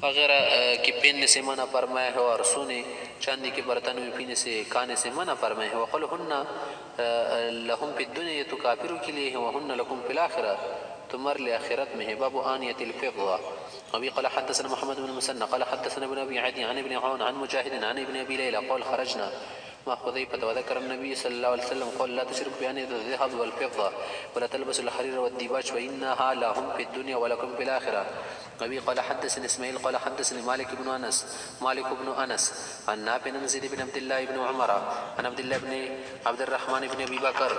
وغیرہ کے پہننے سے منع فرمایا ہے، اور سونے چاندی کے برتن میں پینے سے کھانے سے منع فرمایا ہے۔ وقل ہن لہم فی الدنیا، یہ تو کافروں کے لیے ہے، وہن لکم فی الآخرہ، تمہارے لیے آخرت میں ہے۔ باب آنیۃ الفضہ۔ وبه قال حدثنا محمد بن المثنى قال حدثنا ابن ابي عدي عن ابن عون عن مجاهد عن ابن ابي ليلى قال خرجنا مع حذيفة وذكر النبي صلى الله عليه وسلم قال لا تشركوا بآنية الذهب والفضة ولا تلبسوا الحرير والديباج فإنها لهم في الدنيا ولكم في الآخرة. وبه قال حدثني اسماعيل قال حدثني مالك بن انس عن نافع عن زيد بن عبد الله بن عمر عن عبد الله بن عبد الرحمن بن ابي بكر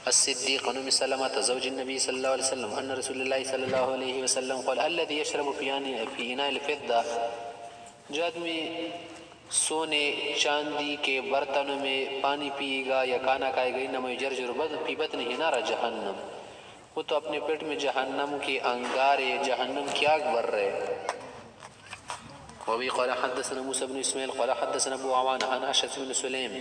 الصديق عن ام سلمة زوج النبي صلى الله عليه وسلم ان رسول الله صلى الله عليه وسلم قال الذي يشرب في اناء الفضة، جو آدمی سونے چاندی کے برتنوں میں پانی پیے گا یا کھانا کھائے گا، انما یجرجر فی بطنہ نار جہنم، وہ تو اپنے پیٹ میں جہنم کے انگارے، جہنم کی آگ بھر رہے۔ وبه قال حدثنا موسى بن اسماعيل قال حدثنا ابو عوانة عن اشعث بن سليم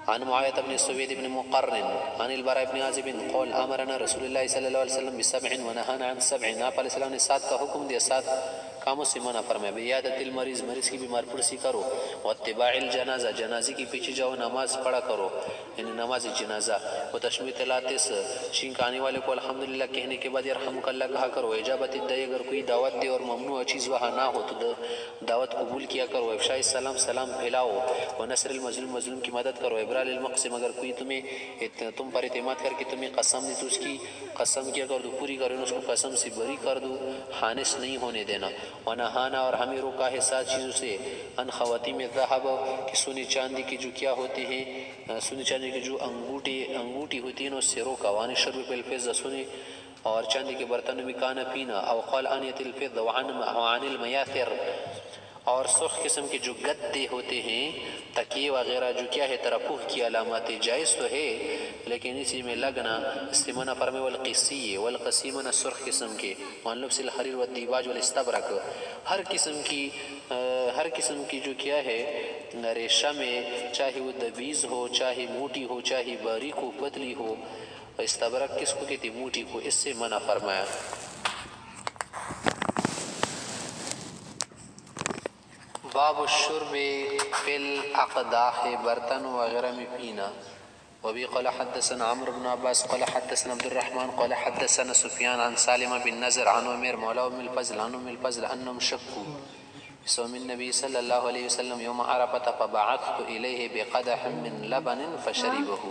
عن معاوية بن سويد بن مقرن عن البراء بن عازب قال امرنا رسول الله صلی اللہ علیہ وسلم بسبع ونهانا عن سبع، آپ علیہ السلام نے 7 کا حکم دیا، 7 کاموں سے منع فرمایا۔ بعیادت المریض، مریض کی بیمار پرسی کرو، واتباع الجنازہ، جنازے کی پیچھے جاؤ، نماز پڑھا کرو یعنی نماز جنازہ، وتشمیت العاطس، چھینکانے والے کو الحمدللہ کہنے کے بعد یرحمک اللہ کہا کرو، اجابت الداعی، اگر کوئی دعوت دے اور ممنوع چیز وہاں نہ ہو تو دعوت قبول کیا کرو، افشاء السلام، سلام پھیلاؤ، ونصر المظلوم، مظلوم کی مدد کرو، ابرار المقسم، اگر کوئی تم پر اعتماد کر کے تمہیں قسم دی تو اس کی قسم کیا کر دو، پوری کرو، اس کو قسم سے بری کر دو، خانس نہیں ہونے دینا۔ ونہانا، اور ہمیں روکا ہے 7 چیزوں سے، ان خواتیم الذہب، کہ سونے چاندی کے جو کیا ہوتے ہیں، سونے چاندی کے جو انگوٹی ہوتی ہیں اس سے روکا، وان الشرب بالفضہ، سونے اور چاندی کے برتنوں میں کھانا پینا، او قال آنیۃ الفضہ، وعن المیاثر، اور سرخ قسم کے جو گدے ہوتے ہیں، تکیے وغیرہ، جو کیا ہے ترپوہ کی علامات، جائز تو ہے لیکن اسی میں لگنا اس سے منع فرمائے، والقسی، والقسی منع سرخ قسم کے، وان لبس الحریر والدیباج والاستبرق، ہر قسم کی جو کیا ہے ریشم میں، چاہے وہ دبیز ہو، چاہے موٹی ہو، چاہے باریک ہو، پتلی ہو، استبرق کس کو کہتے، موٹی کو، اس سے منع فرمایا۔ باب الشرب فی الاقداح، برتن وغیرہ میں پینا۔ وبه قال حدثنا عمرو بن عباس قال حدثنا عبد الرحمن قال حدثنا سفيان عن سالم بن نذر عن عمير مولى ام الفضل عن ام الفضل انهم شكوا بصوم النبي صلى الله عليه وسلم يوم عرفة فبعثت اليه بقدح من لبن فشربه۔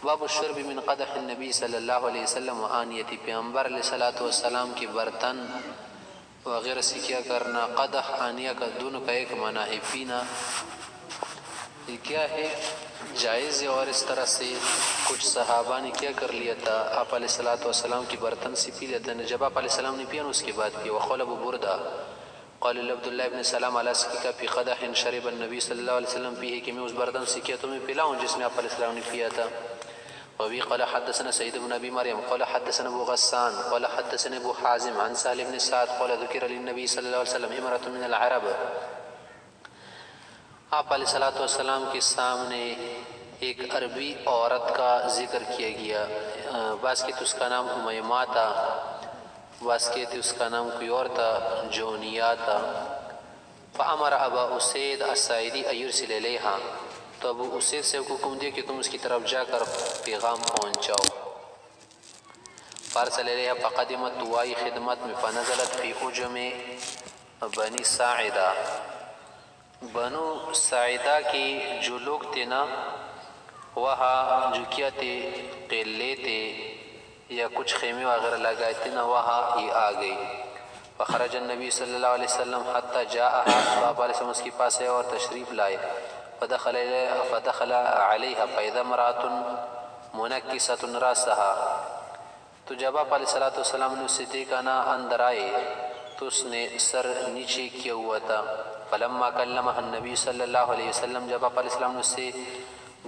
باب الشرب من قدح النبی صلی اللہ علیہ وسلم و آنیتی، پیغمبر علیہ الصلوۃ والسلام کے برتن وغیرہ سے کیا کرنا، قدح آنیہ کا دونوں کا ایک معنی ہے پینا، یہ کیا ہے جائز ہے، اور اس طرح سے کچھ صحابہ نے کیا کر لیا تھا، آپ علیہ الصلوۃ والسلام کے برتن سے پی لیتے ہیں، جب آپ علیہ السلام نے پیا اس کے بعد پیا۔ وقال ابو بردہ قال عبد اللہ بن سلام علی سکیکا فی قدح شرب النبی صلی اللہ علیہ وسلم فیہ، کہ میں اس برتن سے کیا تمہیں پلاؤں جس میں آپ علیہ السلام نے پیا تھا۔ وبه قال حدثنا سعيد بن ابي مريم قال حدثنا ابو غسان قال حدثنا ابو حازم عن سالم بن سعد قال ذكر للنبي صلى الله عليه وسلم امرأة من العرب، آپ علیہ الصلوۃ والسلام کے سامنے ایک عربی عورت کا ذکر کیا گیا، بعض کہتے اس کا نام امیمہ تھا، بعض کہتے اس کا نام کوئی اور تھا، جونیہ تھا۔ فامر ابا اسید الساعدی ان يرسل الیہا، تو ابو اسید سے حکم دیا کہ تم اس کی طرف جا کر پیغام پہنچاؤ۔ فارسل الیہا فقدمت، تو آئی خدمت میں، فنزلت فی حجم بنی ساعدہ، بنو ساعدہ کے جو لوگ تھے نا، وہاں جو کیا تھے قلعے تھے یا کچھ خیمے وغیرہ لگائے تھے نا، وہاں یہ آ گئی۔ فخرج النبی صلی اللہ علیہ وسلم حتی جاءہا، تو آپ علیہ وسلم اس کے پاس آئے اور تشریف لائے۔ فدخل علیہا فاذا امرأة منکسۃ رأسها، تو جب آپ علیہ السلام نے اسے دیکھا نا اندر آئے تو اس نے سر نیچے کیا ہوا تھا۔ فلما کلمہ النبی صلی اللہ علیہ وسلم، جب آپ علیہ السلام نے اس سے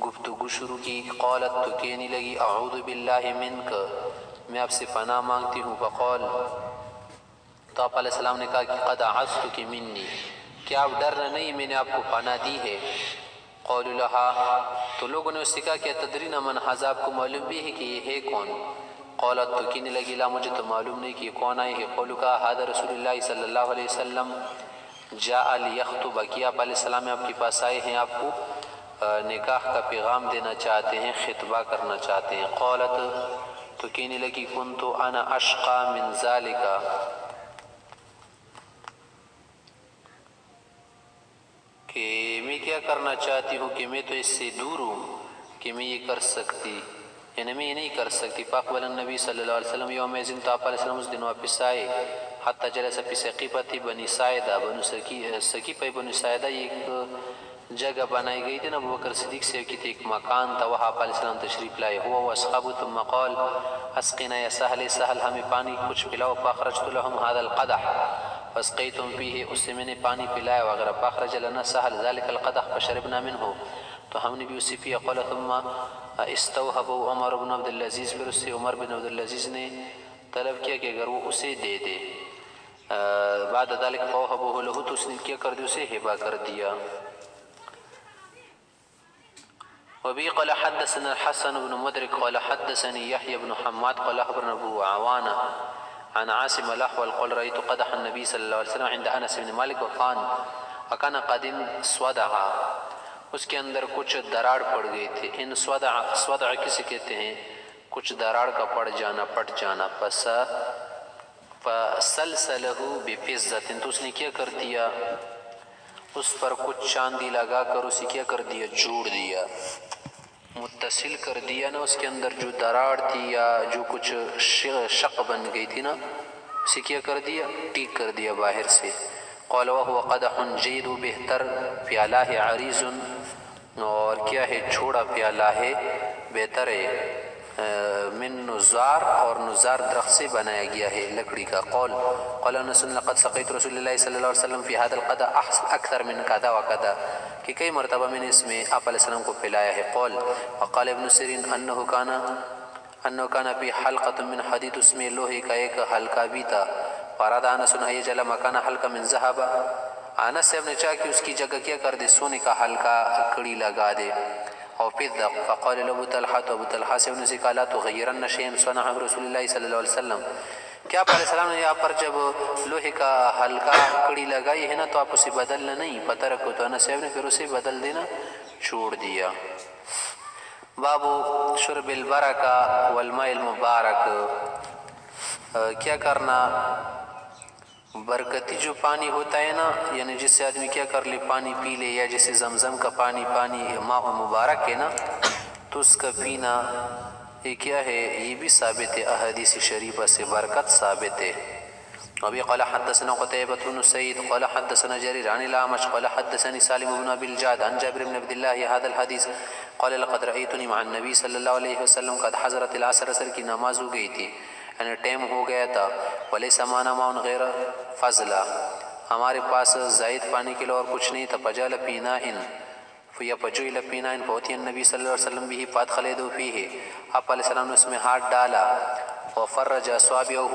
گفتگو شروع کی، قالت، تو کہنے لگی، اعوذ باللہ منک، میں آپ سے پناہ مانگتی ہوں۔ فقال، تو آپ علیہ السلام نے کہا کہ قد اعذتک منی، کیا آپ ڈرنا نہیں، میں نے آپ کو پناہ دی ہے۔ قولوا لہا، تو لوگوں نے اس سے کہا کہ تدرین من ھذا، آپ کو معلوم بھی ہے کہ یہ ہے کون؟ قولت تو کہنے لگی لا مجھے تو معلوم نہیں کہ کون آئی ہے. قولکا حاضر رسول اللہ صلی اللہ علیہ وسلم جاء لیخطب کہ آپ علیہ السلام آپ کے پاس آئے ہیں، آپ کو نکاح کا پیغام دینا چاہتے ہیں، خطبہ کرنا چاہتے ہیں. قولت تو کہنے لگی کنت انا اشقا من ذالک کہ میں کیا کرنا چاہتی ہوں کہ میں تو اس سے دور ہوں کہ میں یہ کر سکتی، یعنی میں یہ نہیں کر سکتی. فاقبل النبی صلی اللہ علیہ وسلم یوم ازن تو آپ علیہ السلام اس دن واپس آئے. حتی جلس فی سقیفتی بنی ساعدہ، بنو سقیفہ بنی ساعدہ یہ ایک جگہ بنائی گئی تھی نا ابو بکر صدیق سے کی تھی، ایک مکان تھا، وہاں آپ علیہ السلام تشریف لائے. ہوا واصحابہ ثم قال اسقنا یا سہل، سہل ہمیں پانی کچھ پلاؤ. فاخرجت لهم هذا القدح فاسقیتم فیہ، اس سے میں نے پانی پلایا وغیرہ. فاخرج لنا سہل ذلك القدح فشربنا منه، تو ہم نے بھی اسی پیا. قال ثم استوهبوا عمر بن عبد العزیز، پھر اس سے عمر بن عبد العزیز نے طلب کیا کہ اگر وہ اسے دے دے. بعد ذلك فوهبوه له، تو اس نے کیا کر دیا، اسے ہبہ کر دیا. وبه قال حدثنا الحسن بن مدرك قال حدثني يحيى بن حماد قال أخبرنا أبو عوانة عن عاصم الأحول قال رأيت قدح النبي صلى الله عليه وسلم عند أنس بن مالك وكان قدم صدعا، اس کے اندر کچھ دراڑ پڑ گئے تھے. ان صدع کسے کہتے ہیں؟ کچھ دراڑ کا پڑ جانا، پٹ جانا. فسلسلہ بفضة، تو اس نے کیا کر دیا، اس پر کچھ چاندی لگا کر اسے کیا کر دیا، جوڑ دیا، متصل کر دیا نا. اس کے اندر جو دراڑ تھی یا جو کچھ شق بن گئی تھی نا، اسے کیا کر دیا، ٹیک کر دیا باہر سے. قال وهو قدح جید، بہتر پیالہ ہے، عریض، اور کیا ہے، چھوڑا پیالہ ہے، بہتر ہے، من نزار، اور نزار درخت سے بنایا گیا ہے، لکڑی کا. قال انس لقد سقيت رسول الله صلی اللہ علیہ وسلم في هذا القدح اکثر من كذا وكذا، کہ کئی مرتبہ میں نے اس میں آپ علیہ السلام کو پلایا ہے. وقال ابن سیرین انه كان في حلقة من حدید، اس میں لوہے کا ایک حلقہ بھی تھا. فاراد انس ان يجعل مكان حلقة من ذهب، انس صاحب نے چاہا کہ اس کی جگہ کیا کر دے، سونے کا حلقہ کڑی لگا دے. اور فضة. فقال له ابو طلحہ، تو ابو طلحہ سے انہوں نے کہا لا تغیرن شيئا صنعه رسول الله صلی اللہ علیہ وسلم، کیا آپ علیہ السلام نے یہاں پر جب لوہے کا حلقہ کڑی لگائی ہے نا تو آپ اسے بدلنا نہیں، پتہ رکھو. تو انس صاحب نے پھر اسے بدل دینا چھوڑ دیا. باب شرب البرکہ والماء المبارک، کیا کرنا، برکتی جو پانی ہوتا ہے نا، یعنی جس سے آدمی کیا کر لے، پانی پی لے، یا جیسے زمزم کا پانی ماء مبارک ہے نا، تو اس کا پینا یہ کیا ہے، یہ بھی ثابت ہے احادیث شریفہ سے، برکت ثابت ہے. ابھی قال حدثنا قتيبة بن سعيد قال حدثنا جرير عن الأعمش قال حدثني سالم بن أبي الجعد عن جابر بن عبد الله هذا الحديث قال لقد رأيتني مع النبي صلی اللہ علیہ وسلم قد حضرت العصر، عصر کی نماز ہو گئی تھی، یعنی ٹائم ہو گیا تھا. وليس معنا ماء غير فضلا، ہمارے پاس زائد پانی کے لیے اور کچھ نہیں تھا. فجعل فيناء فجعل فيناء فأتي النبي صلی اللہ علیہ وسلم به فأدخل يده فيه، آپ علیہ السلام نے اس میں ہاتھ ڈالا. وفرج أصابعه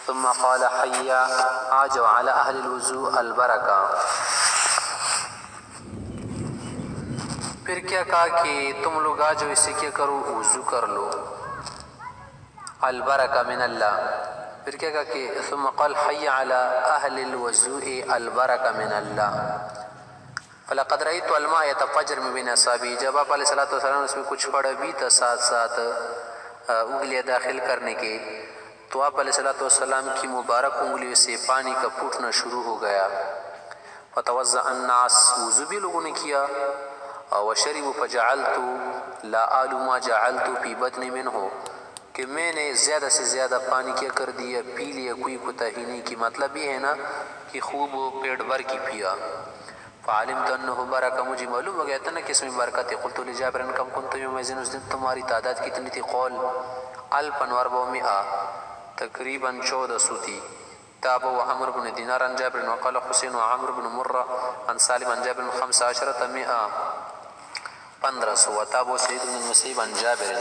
ثم قال حي عاجوا على اهل الوضوء البرکہ، پھر کیا کہا کہ تم لوگ آ جو اسے کیا کرو، وضو کر لو، البرکہ من اللہ. پھر کیا کہا کہ ثم قال حي على اهل الوضوء البرکہ من اللہ. فلقد رأيت الماء يتفجر من بين اصابعه، جب آپ علیہ الصلوۃ والسلام اس میں کچھ پڑا بھی تھا ساتھ ساتھ انگلیاں داخل کرنے کے، تو آپ علیہ الصلوۃ والسلام کی مبارک انگلیوں سے پانی کا پھوٹنا شروع ہو گیا. فتوضأ الناس، وضو بھی لوگوں نے کیا. وشربوا فجعلت لا آل ما جعلت في بطن منه، کہ میں نے زیادہ سے زیادہ پانی کیا کر دیا، پی لیا، کوئی کوتاہی نہیں کی. مطلب یہ ہے نا کہ خوب پیٹ بھر کی پیا. فعلمت انه برکہ، مجھے معلوم ہو گیا تھا نا کہ اس میں برکت ہے. قلت لجابر کم کنتم یومئذ، اس دن تمہاری تعداد کتنی تھی؟ قول 1400، تقریباً 1400 تھی. تابع وعمر بن دینار عن جابر وقال حسین وعمر بن مرہ عن سالم عن جابر 1500، 1500. وتابع سعید بن المسیب عن جابر.